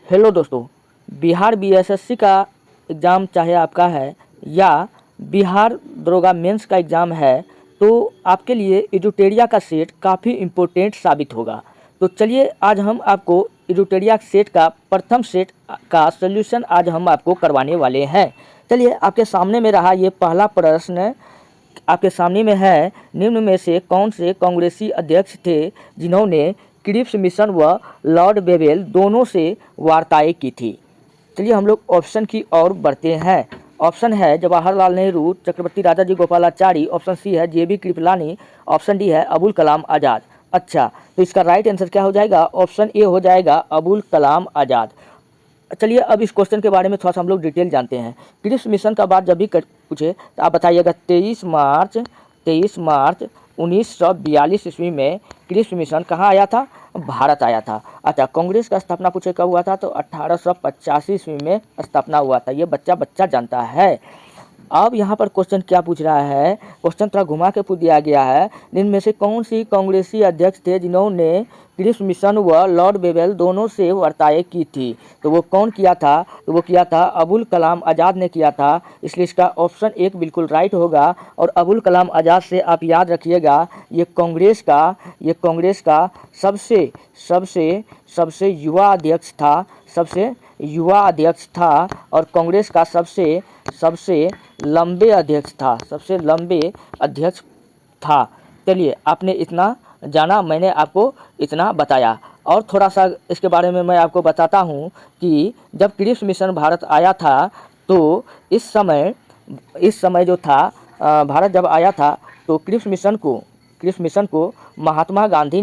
Hello दोस्तों, Bihar BSSC का exam चाहे आपका है या बिहार दरोगा मेंस का एग्ज़ाम है, तो आपके लिए एडुटेरिया का सेट काफ़ी इम्पोर्टेंट साबित होगा। तो चलिए आज हम आपको एडुटेरिया सेट का प्रथम सेट का सॉल्यूशन आज हम आपको करवाने वाले हैं। चलिए आपके सामने में रहा ये पहला प्रश्न आपके सामने में है, निम्न में से कौन से कांग्रेसी अध्यक्ष थे जिन्होंने क्रिप्स मिशन व लॉर्ड बेवेल दोनों से वार्ताएं की थी। चलिए हम लोग ऑप्शन की ओर बढ़ते हैं। ऑप्शन है जवाहरलाल नेहरू, चक्रवर्ती राजाजी गोपालाचारी, ऑप्शन सी है जेबी कृपलानी, ऑप्शन डी है अबुल कलाम आज़ाद। अच्छा, तो इसका राइट आंसर क्या हो जाएगा? ऑप्शन ए हो जाएगा अबुल कलाम आज़ाद। चलिए अब इस क्वेश्चन के बारे में थोड़ा सा हम लोग डिटेल जानते हैं। क्रिप्स मिशन का बात जब भी पूछे तो आप बताइएगा 23 मार्च 1942 ईस्वी में क्रिप्स मिशन कहाँ आया था? भारत आया था। अच्छा, कांग्रेस का स्थापना पूछे कब हुआ था? तो 1885 ईस्वी में स्थापना हुआ था। ये बच्चा जानता है। अब यहाँ पर क्वेश्चन क्या पूछ रहा है? क्वेश्चन थोड़ा घुमा के पूछ दिया गया है, इनमें से कौन सी कांग्रेसी अध्यक्ष थे जिन्होंने क्रिप्स मिशन व लॉर्ड बेवेल दोनों से वार्ताएं की थी? तो वो कौन किया था? तो वो किया था अबुल कलाम आज़ाद ने किया था। इसलिए इसका ऑप्शन एक बिल्कुल राइट होगा। और अबुल कलाम आज़ाद से आप याद रखिएगा, ये कांग्रेस का सबसे सबसे सबसे युवा अध्यक्ष था, और कांग्रेस का सबसे लंबे अध्यक्ष था। चलिए आपने इतना जाना, मैंने आपको इतना बताया। और थोड़ा सा इसके बारे में मैं आपको बताता हूँ कि जब क्रिप्स मिशन भारत आया था, तो इस समय जो था, भारत जब आया था तो क्रिप्स मिशन को महात्मा गांधी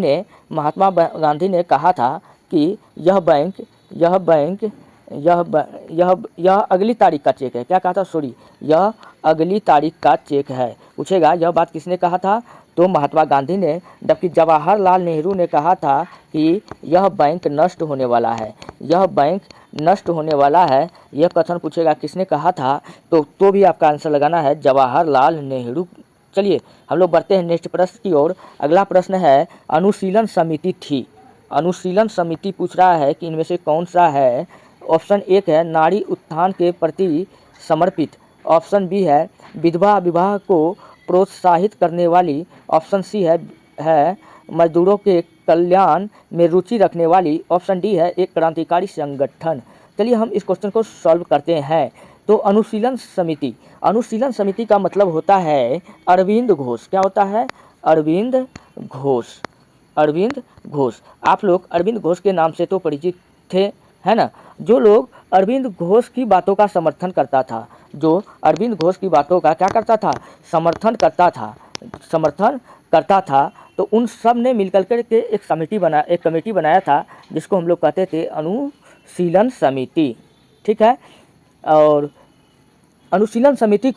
ने कहा था कि यह अगली तारीख का चेक है। क्या कहा था? सॉरी, यह अगली तारीख का चेक है। पूछेगा यह बात किसने कहा था? तो महात्मा गांधी ने। जबकि जवाहरलाल नेहरू ने कहा था कि यह बैंक नष्ट होने वाला है। यह कथन पूछेगा किसने कहा था? तो भी आपका आंसर लगाना है जवाहरलाल नेहरू। चलिए हम लोग बढ़ते हैं नेक्स्ट प्रश्न की ओर। अगला प्रश्न है, अनुशीलन समिति पूछ रहा है कि इनमें से कौन सा है? ऑप्शन एक है नारी उत्थान के प्रति समर्पित, ऑप्शन बी है विधवा विवाह को प्रोत्साहित करने वाली, ऑप्शन सी है मजदूरों के कल्याण में रुचि रखने वाली, ऑप्शन डी है एक क्रांतिकारी संगठन। चलिए हम इस क्वेश्चन को सॉल्व करते हैं। तो अनुशीलन समिति का मतलब होता है अरविंद घोष। क्या होता है? अरविंद घोष। आप लोग अरविंद घोष के नाम से तो परिचित थे, है ना? जो लोग अरविंद घोष की बातों का समर्थन करता था, समर्थन करता था, तो उन सब ने मिलकर के एक कमेटी बनाया था, जिसको हम लोग कहते थे अनुशीलन समिति। ठीक है। और अनुशीलन समिति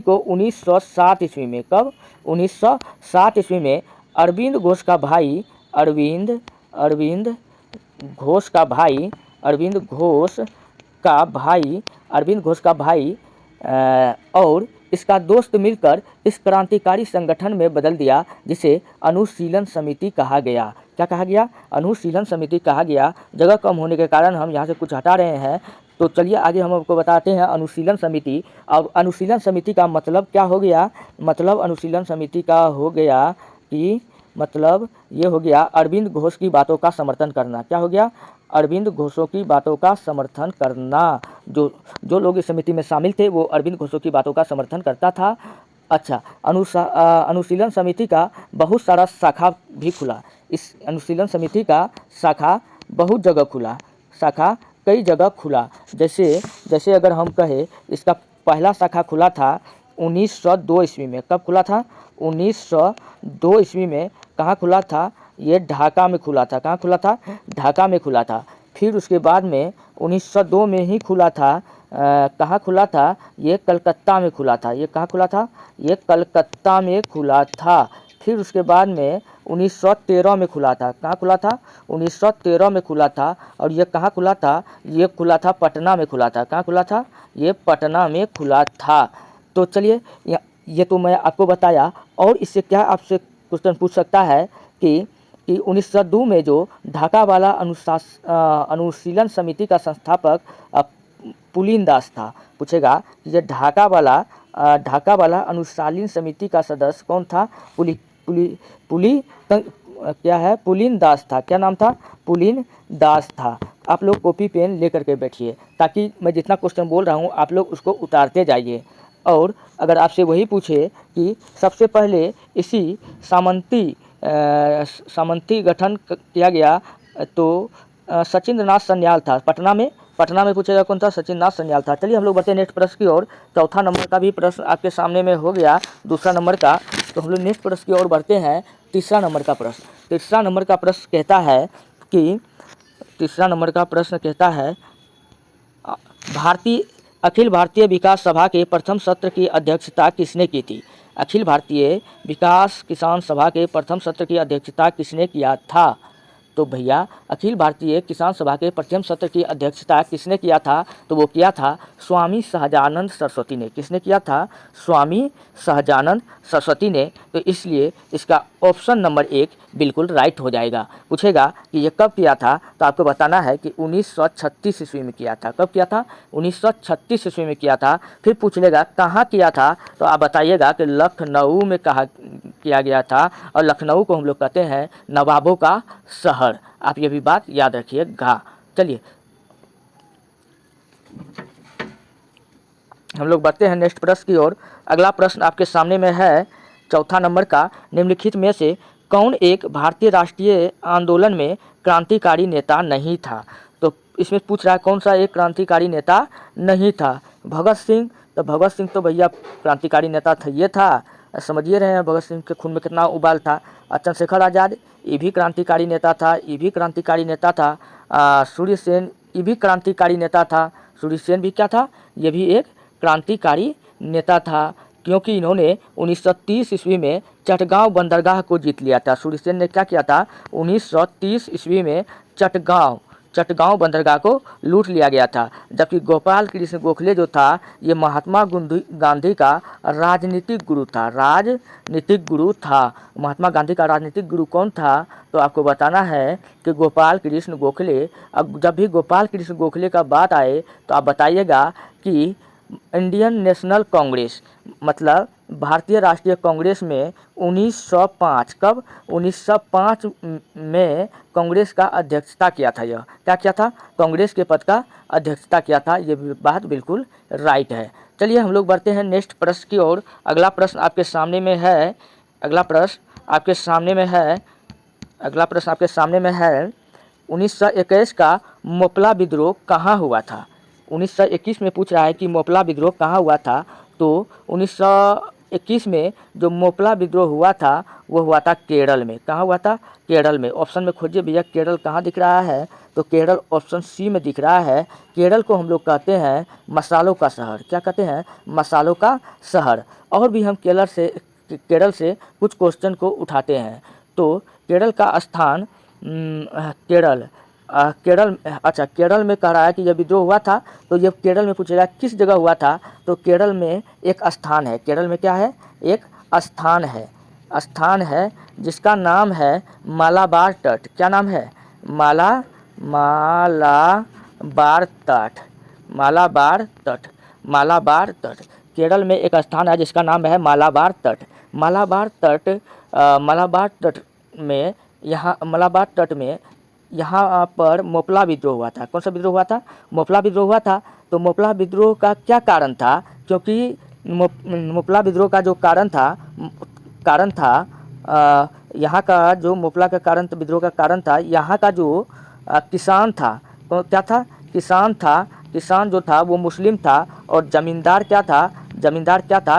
को 1907 ईस्वी में, कब? 1907 ईस्वी में अरविंद घोष का भाई और इसका दोस्त मिलकर इस क्रांतिकारी संगठन में बदल दिया, जिसे अनुशीलन समिति कहा गया। क्या कहा गया? अनुशीलन समिति कहा गया। जगह कम होने के कारण हम यहाँ से कुछ हटा रहे हैं। तो चलिए आगे हम आपको बताते हैं अनुशीलन समिति। अब अनुशीलन समिति का मतलब क्या हो गया? मतलब अनुशीलन समिति का हो गया कि मतलब ये हो गया अरविंद घोष की बातों का समर्थन करना। क्या हो गया? अरविंद घोषों की बातों का समर्थन करना। जो लोग इस समिति में शामिल थे वो अरविंद घोषों की बातों का समर्थन करता था। अच्छा, अनुशीलन समिति का बहुत सारा शाखा भी खुला। इस अनुशीलन समिति का शाखा कई जगह खुला। जैसे अगर हम कहें, इसका पहला शाखा खुला था 1902 ईस्वी में। कब खुला था? 1902 ईस्वी में। कहाँ खुला था? ये ढाका में खुला था। कहाँ खुला था? ढाका में खुला था। फिर उसके बाद में 1902 में ही खुला था। कहाँ खुला था? ये कलकत्ता में खुला था। ये कहाँ खुला था? ये कलकत्ता में खुला था। फिर उसके बाद में 1913 में खुला था। कहाँ खुला था? 1913 में खुला था। और ये कहाँ खुला था? ये खुला था पटना में खुला था। कहाँ खुला था? ये पटना में खुला था। तो चलिए ये तो मैं आपको बताया। और इससे क्या आपसे क्वेश्चन पूछ सकता है कि कि 1902 में जो ढाका वाला अनुशीलन समिति का संस्थापक पुलिन दास था। पूछेगा कि ये ढाका वाला अनुशीलन समिति का सदस्य कौन था? पुलिन दास था। क्या नाम था? पुलिन दास था। आप लोग कॉपी पेन लेकर के बैठिए ताकि मैं जितना क्वेश्चन बोल रहा हूँ आप लोग उसको उतारते जाइए। और अगर आपसे वही पूछे कि सबसे पहले इसी सामंती गठन किया गया तो सचिंद्र नाथ सन्याल था। पटना में पूछेगा कौन था? सचिंद्र नाथ सन्याल था। चलिए हम लोग बढ़ते हैं नेक्स्ट प्रश्न की ओर। चौथा नंबर का भी प्रश्न आपके सामने में हो गया, दूसरा नंबर का। तो हम लोग नेक्स्ट प्रश्न की ओर बढ़ते हैं। तीसरा नंबर का प्रश्न कहता है कि अखिल भारतीय विकास सभा के प्रथम सत्र की अध्यक्षता किसने की थी? अखिल भारतीय विकास किसान सभा के प्रथम सत्र की अध्यक्षता किसने किया था? तो भैया अखिल भारतीय किसान सभा के प्रथम सत्र की अध्यक्षता किसने किया था? तो वो किया था स्वामी सहजानंद सरस्वती ने। किसने किया था? स्वामी सहजानंद सरस्वती ने। तो इसलिए इसका ऑप्शन नंबर 1 बिल्कुल राइट हो जाएगा। पूछेगा कि ये कब किया था? तो आपको बताना है कि 1936 ईस्वी में किया था। कब किया था? 1936 ईस्वी में किया था। फिर पूछ लेगा कहाँ किया था? तो आप बताइएगा कि लखनऊ में कहा किया गया था। और लखनऊ को हम लोग कहते हैं नवाबों का शहर। आप ये भी बात याद रखिएगा। चलिए हम लोग बढ़ते हैं नेक्स्ट प्रश्न की ओर। अगला प्रश्न आपके सामने में है चौथा नंबर का। निम्नलिखित में से कौन एक भारतीय राष्ट्रीय आंदोलन में क्रांतिकारी नेता नहीं था? तो इसमें पूछ रहा है कौन सा एक क्रांतिकारी नेता नहीं था? भगत सिंह। तो भगत सिंह तो भैया क्रांतिकारी नेता था, ये था, समझिए रहे हैं भगत सिंह के खून में कितना उबाल था। चंद्रशेखर आज़ाद ये भी क्रांतिकारी नेता था, ये भी क्रांतिकारी नेता था। सूर्य सेन ये भी क्रांतिकारी नेता था। सूर्य सेन भी क्या था? ये भी एक क्रांतिकारी नेता था, क्योंकि इन्होंने 1930 ईस्वी में चटगांव बंदरगाह को जीत लिया था। सूर्य सेन ने क्या किया था? 1930 ईस्वी में चटगांव बंदरगाह को लूट लिया गया था। जबकि गोपाल कृष्ण गोखले जो था ये महात्मा गांधी का राजनीतिक गुरु था। महात्मा गांधी का राजनीतिक गुरु कौन था? तो आपको बताना है कि गोपाल कृष्ण गोखले। अब जब भी गोपाल कृष्ण गोखले का बात आए तो आप बताइएगा कि इंडियन नेशनल कांग्रेस मतलब भारतीय राष्ट्रीय कांग्रेस में 1905 कब 1905 में कांग्रेस का अध्यक्षता किया था। यह क्या किया था? कांग्रेस के पद का अध्यक्षता किया था। ये बात बिल्कुल राइट है। चलिए हम लोग बढ़ते हैं नेक्स्ट प्रश्न की ओर। अगला प्रश्न आपके सामने में है 1921 का मोपला विद्रोह कहाँ हुआ था? 1921 में पूछ रहा है कि मोपला विद्रोह कहाँ हुआ था। तो 1921 में जो मोपला विद्रोह हुआ था वो हुआ था केरल में। कहाँ हुआ था? केरल में। ऑप्शन में खोजिए भैया, केरल कहाँ दिख रहा है? तो केरल ऑप्शन सी में दिख रहा है। केरल को हम लोग कहते हैं मसालों का शहर। क्या कहते हैं? मसालों का शहर। और भी हम केरल से कुछ क्वेश्चन को उठाते हैं। तो केरल का स्थान केरल में कह रहा है कि जब विद्रोह हुआ था तो ये केरल में पूछेगा किस जगह हुआ था। तो केरल में एक स्थान है। केरल में क्या है? एक स्थान है जिसका नाम है मालाबार तट। क्या नाम है? मालाबार तट। केरल में एक स्थान है जिसका नाम है मालाबार तट। मालाबार तट में यहाँ पर मोपला विद्रोह हुआ था। कौन सा विद्रोह हुआ था? मोपला विद्रोह हुआ था। तो मोपला विद्रोह का क्या कारण था? क्योंकि मोपला विद्रोह का जो कारण था यहाँ का जो मोपला का कारण विद्रोह का कारण था, यहाँ का जो किसान था तो क्या था? किसान जो था वो मुस्लिम था। और जमींदार क्या था?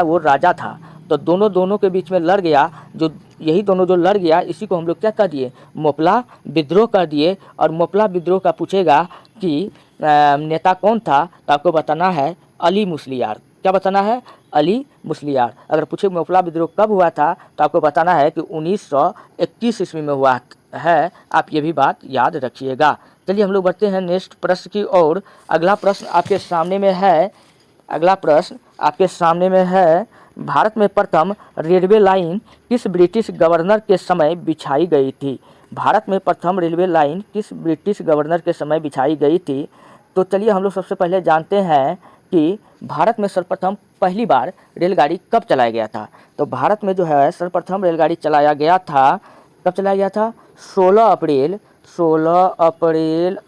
वो राजा था। तो दोनों के बीच में लड़ गया। यही दोनों जो लड़ गया इसी को हम लोग क्या कर दिए? मोपला विद्रोह कर दिए। और मोपला विद्रोह का पूछेगा कि नेता कौन था? तो आपको बताना है अली मुस्लियार। क्या बताना है? अली मुस्लियार। अगर पूछे मोपला विद्रोह कब हुआ था तो आपको बताना है कि 1921 ईस्वी में हुआ है। आप ये भी बात याद रखिएगा। चलिए हम लोग बढ़ते हैं नेक्स्ट प्रश्न की ओर। अगला प्रश्न आपके सामने में है भारत में प्रथम रेलवे लाइन किस ब्रिटिश गवर्नर के समय बिछाई गई थी? भारत में प्रथम रेलवे लाइन किस ब्रिटिश गवर्नर के समय बिछाई गई थी? तो चलिए हम लोग सबसे पहले जानते हैं कि भारत में सर्वप्रथम पहली बार रेलगाड़ी कब चलाया गया था। तो भारत में जो है सर्वप्रथम रेलगाड़ी चलाया गया था, कब चलाया गया था? 16 अप्रैल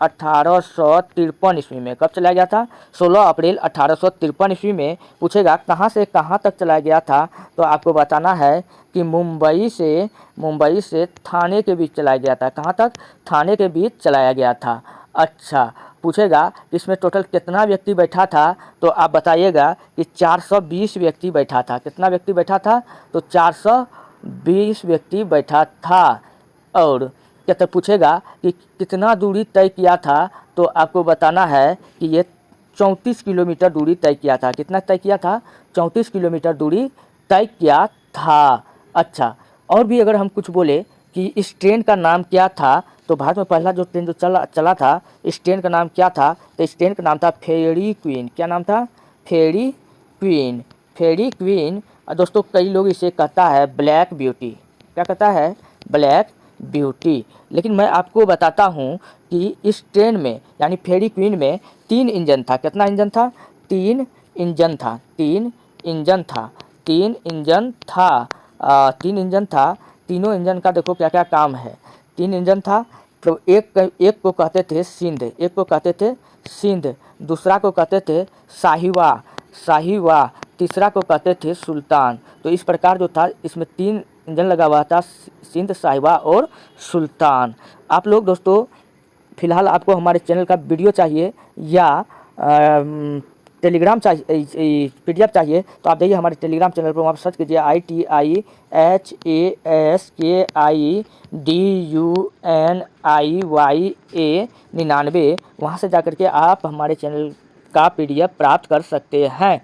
1853 ईस्वी में। कब चलाया गया था? 16 अप्रैल 1853 ईस्वी में। पूछेगा कहाँ से कहाँ तक चलाया गया था, तो आपको बताना है कि मुंबई से थाने के बीच चलाया गया था। कहाँ तक? थाने के बीच चलाया गया था। अच्छा, पूछेगा इसमें टोटल कितना व्यक्ति बैठा था, तो आप बताइएगा कि 420 व्यक्ति बैठा था। कितना व्यक्ति बैठा था? तो 420 व्यक्ति बैठा था। और क्या तो पूछेगा कि कितना दूरी तय किया था, तो आपको बताना है कि ये 34 किलोमीटर दूरी तय किया था। कितना तय किया था? 34 किलोमीटर दूरी तय किया था। अच्छा, और भी अगर हम कुछ बोले कि इस ट्रेन का नाम क्या था, तो भारत में पहला जो ट्रेन जो चला था, इस ट्रेन का नाम क्या था? तो इस ट्रेन का नाम था फेरी क्वीन। क्या नाम था? फेरी क्वीन। फेरी क्वीन। और दोस्तों कई लोग इसे कहता है ब्लैक ब्यूटी। क्या कहता है? Black beauty. लेकिन मैं आपको बताता हूँ कि इस ट्रेन में यानी फेरी क्वीन में 3 इंजन था। कितना इंजन था? 3 इंजन था। 3 इंजन था। 3 इंजन था। 3 इंजन था। तीनों इंजन का देखो क्या क्या काम है। 3 इंजन था। तो एक को कहते थे सिंध, एक को कहते थे सिंध, दूसरा को कहते थे साहिवा, तीसरा को कहते थे सुल्तान। तो इस प्रकार जो था इसमें 3 इंजन लगा हुआ था, सिंध, साहिवा और सुल्तान। आप लोग दोस्तों फिलहाल आपको हमारे चैनल का वीडियो चाहिए या टेलीग्राम चाहिए, PDF चाहिए, तो आप जाइए हमारे टेलीग्राम चैनल पर, वहाँ पर सर्च कीजिए ITIHASKIDUNIYA 99। वहाँ से जाकर के आप हमारे चैनल का PDF प्राप्त कर सकते हैं।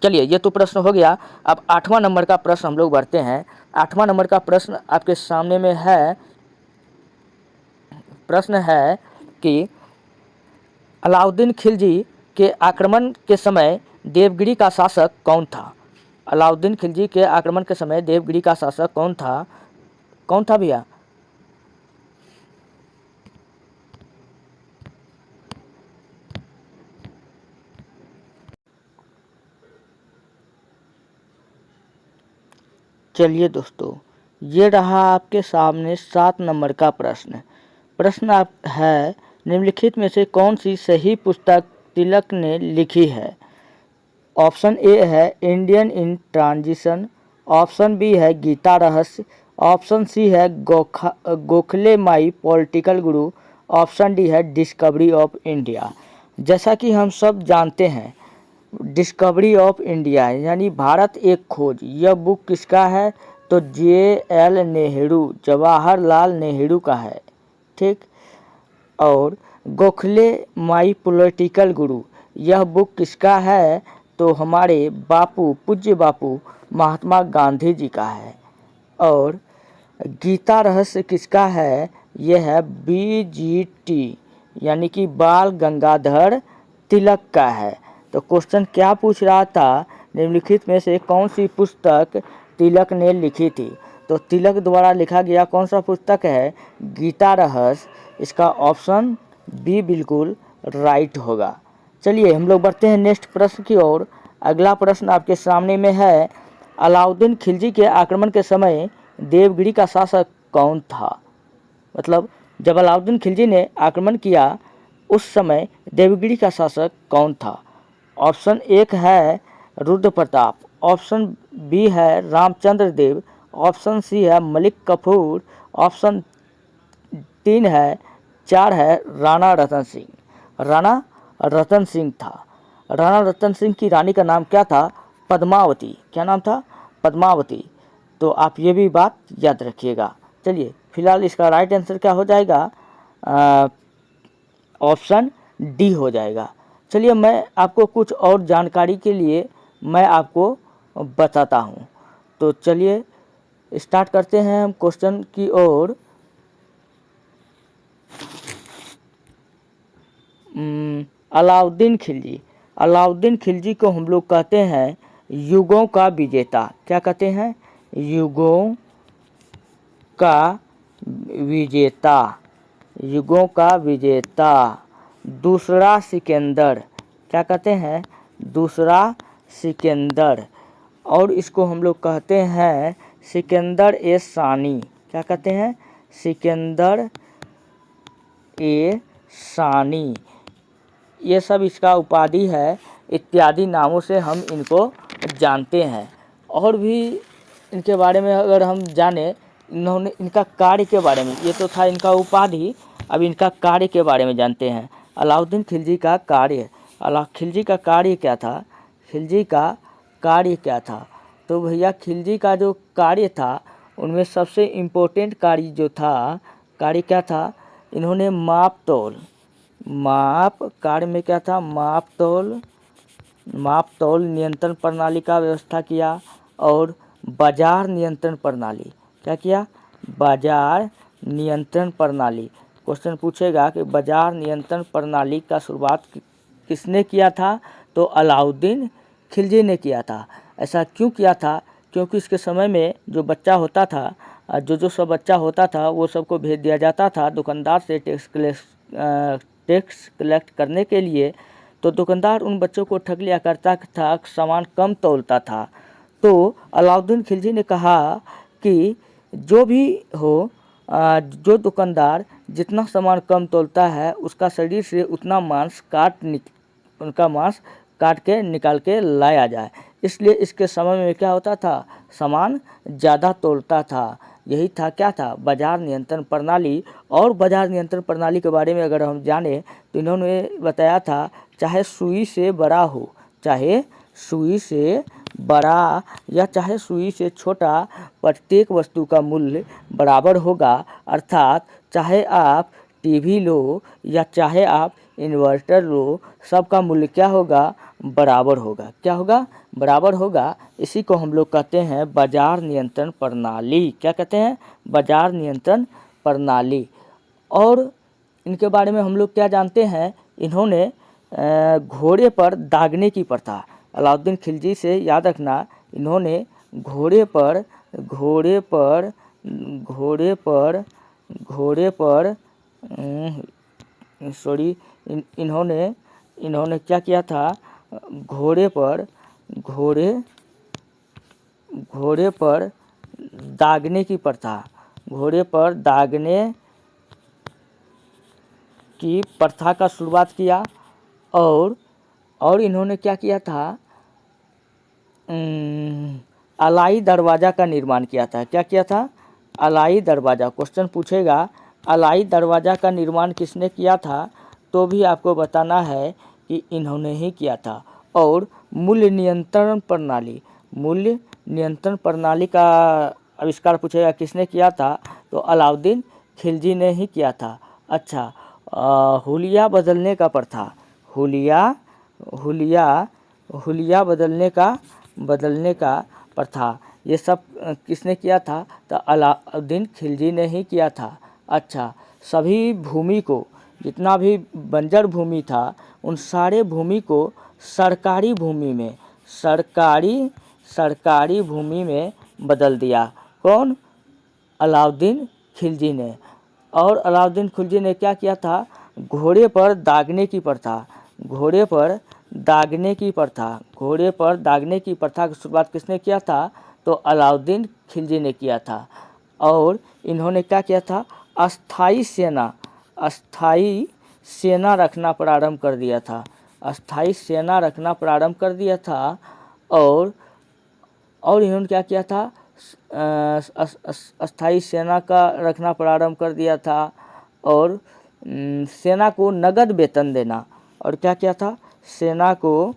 चलिए ये तो प्रश्न हो गया। अब 8वां नंबर का प्रश्न हम लोग बढ़ते हैं। 8वां नंबर का प्रश्न आपके सामने में है। प्रश्न है कि अलाउद्दीन खिलजी के आक्रमण के समय देवगिरी का शासक कौन था? अलाउद्दीन खिलजी के आक्रमण के समय देवगिरी का शासक कौन था? कौन था भैया? चलिए दोस्तों, ये रहा आपके सामने 7 नंबर का प्रश्न। प्रश्न आप है निम्नलिखित में से कौन सी सही पुस्तक तिलक ने लिखी है? ऑप्शन ए है Indian in transition, option B है गीता रहस्य, ऑप्शन सी है Gokhale my political guru, option D है डिस्कवरी ऑफ इंडिया। जैसा कि हम सब जानते हैं डिस्कवरी ऑफ इंडिया यानी भारत एक खोज, यह बुक किसका है? तो JL नेहरू, जवाहरलाल नेहरू का है। ठीक। और गोखले माई पॉलिटिकल गुरु, यह बुक किसका है? तो हमारे बापू, पूज्य बापू महात्मा गांधी जी का है। और गीता रहस्य किसका है? यह है BGT यानी कि बाल गंगाधर तिलक का है। तो क्वेश्चन क्या पूछ रहा था? निम्नलिखित में से कौन सी पुस्तक तिलक ने लिखी थी? तो तिलक द्वारा लिखा गया कौन सा पुस्तक है? गीता रहस्य। इसका ऑप्शन बी बिल्कुल राइट होगा। चलिए हम लोग बढ़ते हैं नेक्स्ट प्रश्न की ओर। अगला प्रश्न आपके सामने में है अलाउद्दीन खिलजी के आक्रमण के समय देवगिरी का शासक कौन था? मतलब जब अलाउद्दीन खिलजी ने आक्रमण किया उस समय देवगिरी का शासक कौन था? ऑप्शन 1 है रुद्र प्रताप, ऑप्शन बी है रामचंद्र देव, ऑप्शन सी है मलिक कफूर, ऑप्शन 3 है 4 है राणा रतन सिंह। राणा रतन सिंह था। राणा रतन सिंह की रानी का नाम क्या था? पद्मावती। क्या नाम था? पद्मावती। तो आप ये भी बात याद रखिएगा। चलिए फिलहाल इसका राइट आंसर क्या हो जाएगा? ऑप्शन डी हो जाएगा। चलिए मैं आपको कुछ और जानकारी के लिए मैं आपको बताता हूँ। तो चलिए स्टार्ट करते हैं हम क्वेश्चन की ओर। अलाउद्दीन खिलजी, अलाउद्दीन खिलजी को हम लोग कहते हैं युगों का विजेता। क्या कहते हैं? युगों का विजेता, युगों का विजेता। दूसरा सिकंदर, क्या कहते हैं? दूसरा सिकंदर। और इसको हम लोग कहते हैं सिकंदर ए सानी। क्या कहते हैं? सिकंदर ए सानी। ये सब इसका उपाधि है, इत्यादि नामों से हम इनको जानते हैं। और भी इनके बारे में अगर हम जाने, इन्होंने इनका कार्य के बारे में, ये तो था इनका उपाधि, अब इनका कार्य के बारे में जानते हैं। अलाउद्दीन खिलजी का कार्य, खिलजी का कार्य क्या था? खिलजी का कार्य क्या था? तो भैया खिलजी का जो कार्य था उनमें सबसे इम्पोर्टेंट कार्य जो था, कार्य क्या था? इन्होंने माप तौल कार्य में क्या था? माप तौल नियंत्रण प्रणाली का व्यवस्था किया। और बाजार नियंत्रण प्रणाली, क्या किया? बाजार नियंत्रण प्रणाली। क्वेश्चन पूछेगा कि बाजार नियंत्रण प्रणाली का शुरुआत किसने किया था? तो अलाउद्दीन खिलजी ने किया था। ऐसा क्यों किया था? क्योंकि इसके समय में जो बच्चा होता था, जो सब बच्चा होता था वो सबको भेज दिया जाता था दुकानदार से टैक्स कलेक्ट करने के लिए। तो दुकानदार उन बच्चों को ठग लिया करता था, सामान कम तौलता था। तो अलाउद्दीन खिलजी ने कहा कि जो भी हो, जो दुकानदार जितना सामान कम तौलता है उसका शरीर से उतना उनका मांस काट के निकाल के लाया जाए। इसलिए इसके समय में क्या होता था? सामान ज़्यादा तौलता था। यही था, क्या था? बाजार नियंत्रण प्रणाली। और बाजार नियंत्रण प्रणाली के बारे में अगर हम जाने तो इन्होंने बताया था, चाहे सुई से बड़ा हो, चाहे सुई से बड़ा या चाहे सुई से छोटा, प्रत्येक वस्तु का मूल्य बराबर होगा। अर्थात चाहे आप टीवी लो या चाहे आप इन्वर्टर लो, सबका मूल्य क्या होगा? बराबर होगा। क्या होगा? बराबर होगा। इसी को हम लोग कहते हैं बाजार नियंत्रण प्रणाली। क्या कहते हैं? बाजार नियंत्रण प्रणाली। और इनके बारे में हम लोग क्या जानते हैं? इन्होंने घोड़े पर दागने की प्रथा, अलाउद्दीन खिलजी से याद रखना, इन्होंने घोड़े पर इन्होंने क्या किया था? घोड़े पर दागने की प्रथा, घोड़े पर दागने की प्रथा का शुरुआत किया। और इन्होंने क्या किया था? अलाई दरवाज़ा का निर्माण किया था। क्या किया था? अलाई दरवाज़ा। क्वेश्चन पूछेगा अलाई दरवाज़ा का निर्माण किसने किया था? तो भी आपको बताना है कि इन्होंने ही किया था। और मूल्य नियंत्रण प्रणाली का आविष्कार पूछेगा किसने किया था? तो अलाउद्दीन खिलजी ने ही किया था। अच्छा, हुलिया बदलने का प्रथा, हुलिया बदलने का प्रथा, ये सब किसने किया था? तो अलाउद्दीन खिलजी ने ही किया था। अच्छा, सभी भूमि को, जितना भी बंजर भूमि था उन सारे भूमि को सरकारी भूमि में बदल दिया। कौन? अलाउद्दीन खिलजी ने। और अलाउद्दीन खिलजी ने क्या किया था? घोड़े पर दागने की प्रथा की शुरुआत किसने किया था? तो अलाउद्दीन खिलजी ने किया था। और इन्होंने क्या किया था? अस्थाई सेना रखना प्रारंभ कर दिया था। और इन्होंने क्या किया था? अस्थाई सेना का रखना प्रारंभ कर दिया था। और सेना को नगद वेतन देना। और क्या किया था? सेना को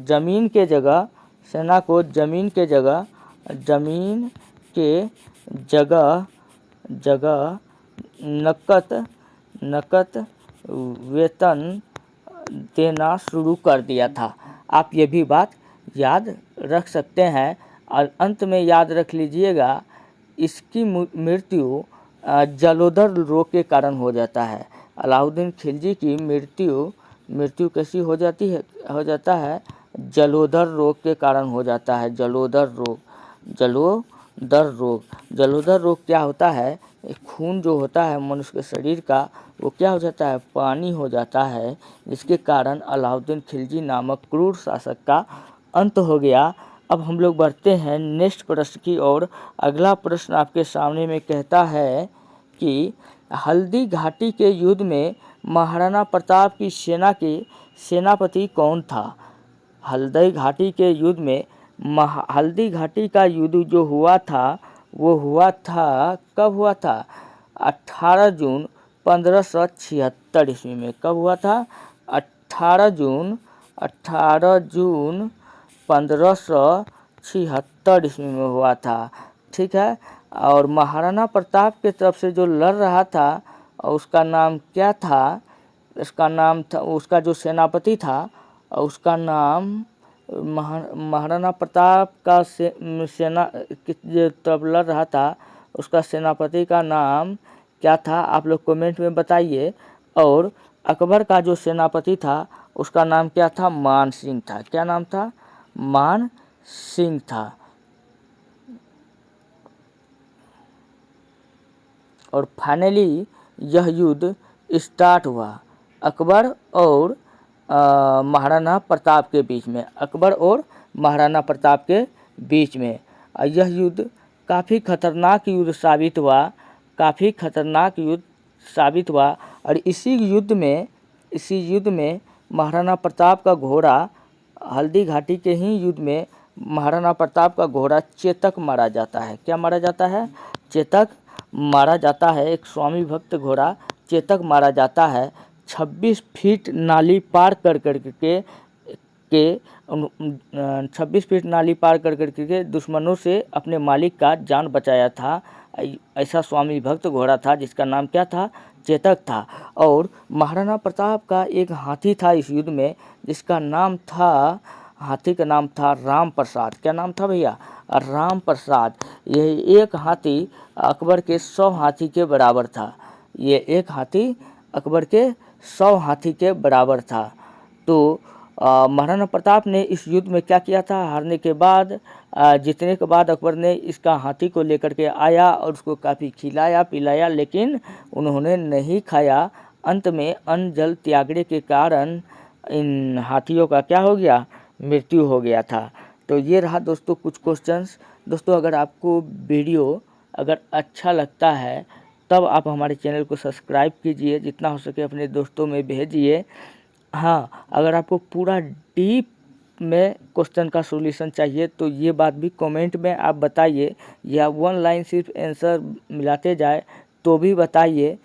जमीन के जगह नकद वेतन देना शुरू कर दिया था। आप ये भी बात याद रख सकते हैं। और अंत में याद रख लीजिएगा, इसकी मृत्यु जलोदर रोग के कारण हो जाता है। अलाउद्दीन खिलजी की मृत्यु कैसी हो जाता है? जलोदर रोग के कारण हो जाता है। जलोदर रोग, जलोदर रोग क्या होता है? खून जो होता है मनुष्य के शरीर का वो क्या हो जाता है? पानी हो जाता है, जिसके कारण अलाउद्दीन खिलजी नामक क्रूर शासक का अंत हो गया। अब हम लोग बढ़ते हैं नेक्स्ट प्रश्न की ओर। अगला प्रश्न आपके सामने में कहता है कि हल्दी घाटी के युद्ध में महाराणा प्रताप की सेना के सेनापति कौन था? हल्दी घाटी के युद्ध में हल्दी घाटी का युद्ध जो हुआ था वो हुआ था, कब हुआ था? 18 जून 1576 ईस्वी में। कब हुआ था? 18 जून 1576 ईस्वी में हुआ था। ठीक है। और महाराणा प्रताप के तरफ से जो लड़ रहा था उसका नाम क्या था? उसका नाम था, उसका जो सेनापति था उसका नाम महाराणा प्रताप का सेना जो तब लड़ रहा था उसका सेनापति का नाम क्या था? आप लोग कमेंट में बताइए। और अकबर का जो सेनापति था उसका नाम क्या था? मान सिंह था। क्या नाम था? मान सिंह था। और फाइनली यह युद्ध स्टार्ट हुआ अकबर और महाराणा प्रताप के बीच में। अकबर और महाराणा प्रताप के बीच में यह युद्ध काफ़ी खतरनाक युद्ध साबित हुआ, काफ़ी खतरनाक युद्ध साबित हुआ। और इसी युद्ध में महाराणा प्रताप का घोड़ा, हल्दी घाटी के ही युद्ध में महाराणा प्रताप का घोड़ा चेतक मारा जाता है। क्या मारा जाता है? चेतक मारा जाता है। एक स्वामी भक्त घोड़ा चेतक मारा जाता है। 26 फीट नाली पार कर के 26 फीट नाली पार कर के दुश्मनों से अपने मालिक का जान बचाया था। ऐसा स्वामी भक्त घोड़ा था जिसका नाम क्या था? चेतक था। और महाराणा प्रताप का एक हाथी था इस युद्ध में जिसका नाम था, हाथी का नाम था राम प्रसाद। क्या नाम था भैया? राम प्रसाद। यह एक हाथी अकबर के 100 हाथी के बराबर था। ये एक हाथी अकबर के 100 हाथी के बराबर था। तो महाराणा प्रताप ने इस युद्ध में क्या किया था? हारने के बाद, जीतने के बाद अकबर ने इसका हाथी को लेकर के आया और उसको काफ़ी खिलाया पिलाया, लेकिन उन्होंने नहीं खाया। अंत में अन्न जल त्यागने के कारण इन हाथियों का क्या हो गया? मृत्यु हो गया था। तो ये रहा दोस्तों कुछ क्वेश्चंस। दोस्तों अगर आपको वीडियो अगर अच्छा लगता है तब आप हमारे चैनल को सब्सक्राइब कीजिए, जितना हो सके अपने दोस्तों में भेजिए। हाँ, अगर आपको पूरा डीप में क्वेश्चन का सॉल्यूशन चाहिए तो ये बात भी कमेंट में आप बताइए, या 1 लाइन सिर्फ आंसर मिलाते जाए तो भी बताइए।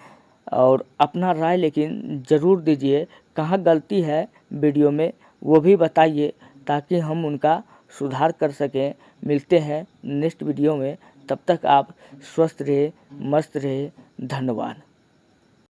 और अपना राय लेकिन ज़रूर दीजिए, कहाँ गलती है वीडियो में वो भी बताइए ताकि हम उनका सुधार कर सकें। मिलते हैं नेक्स्ट वीडियो में, तब तक आप स्वस्थ रहे, मस्त रहे। धन्यवाद।